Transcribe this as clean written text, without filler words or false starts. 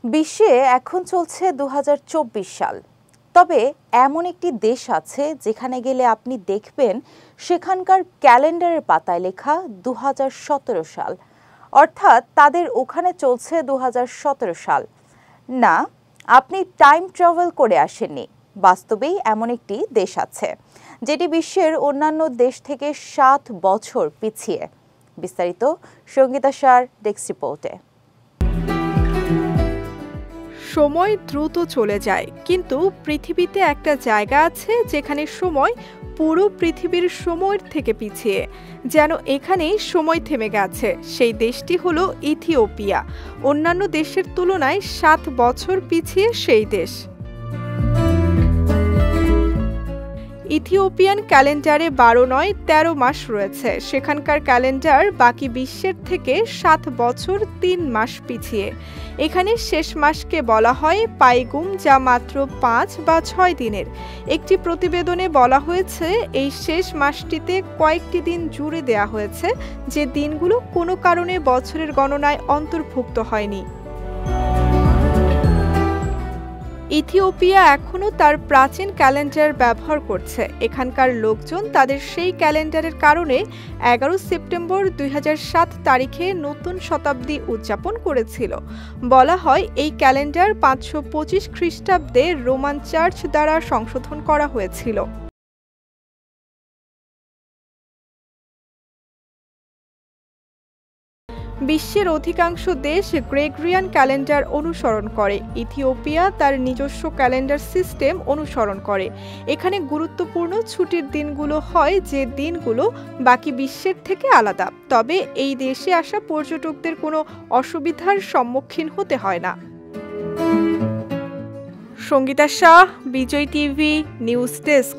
বিশ্বে এখন চলছে ২০২৪ সাল। তবে এমন একটি দেশ আছে যেখানে গেলে আপনি দেখবেন সেখানকার ক্যালেন্ডারের পাতায় লেখা ২০১৭ সাল, অর্থাৎ তাদের ওখানে চলছে ২০১৭ সাল। না, আপনি টাইম ট্রাভেল করে আসেননি। বাস্তবেই এমন একটি দেশ আছে যেটি বিশ্বের অন্যান্য দেশ থেকে ৭ বছর পিছিয়ে। বিস্তারিত সঙ্গীতা শাহর ডেস্ক রিপোর্টে। সময় দ্রুত চলে যায়, কিন্তু পৃথিবীতে একটা জায়গা আছে যেখানে সময় পুরো পৃথিবীর সময়ের থেকে পিছিয়ে, যেন এখানেই সময় থেমে গেছে। সেই দেশটি হলো ইথিওপিয়া। অন্যান্য দেশের তুলনায় ৭ বছর পিছিয়ে সেই দেশ। ইথিওপিয়ান ক্যালেন্ডারে ১২ নয় ১৩ মাস রয়েছে। সেখানকার ক্যালেন্ডার বাকি বিশ্বের থেকে ৭ বছর ৩ মাস পিছিয়ে। এখানে শেষ মাসকে বলা হয় পাইগুম, যা মাত্র ৫ বা ৬ দিনের। একটি প্রতিবেদনে বলা হয়েছে এই শেষ মাসটিতে কয়েকটি দিন জুড়ে দেয়া হয়েছে, যে দিনগুলো কোনো কারণে বছরের গণনায় অন্তর্ভুক্ত হয়নি। ইথিওপিয়া এখনও তার প্রাচীন ক্যালেন্ডার ব্যবহার করছে। এখানকার লোকজন তাদের সেই ক্যালেন্ডারের কারণে ১১ সেপ্টেম্বর ২০০৭ তারিখে নতুন শতাব্দী উদযাপন করেছিল। বলা হয় এই ক্যালেন্ডার ৫২৫ খ্রিস্টাব্দে রোমান চার্চ দ্বারা সংশোধন করা হয়েছিল। বিশ্বের অধিকাংশ দেশ গ্রেগরিয়ান ক্যালেন্ডার অনুসরণ করে। ইথিওপিয়া তার নিজস্ব ক্যালেন্ডার সিস্টেম অনুসরণ করে। এখানে গুরুত্বপূর্ণ ছুটির দিনগুলো হয়, যে দিনগুলো বাকি বিশ্বের থেকে আলাদা। তবে এই দেশে আসা পর্যটকদের কোনো অসুবিধার সম্মুখীন হতে হয় না। সঙ্গীতা শাহ, বিজয় টিভি, নিউজ ডেস্ক।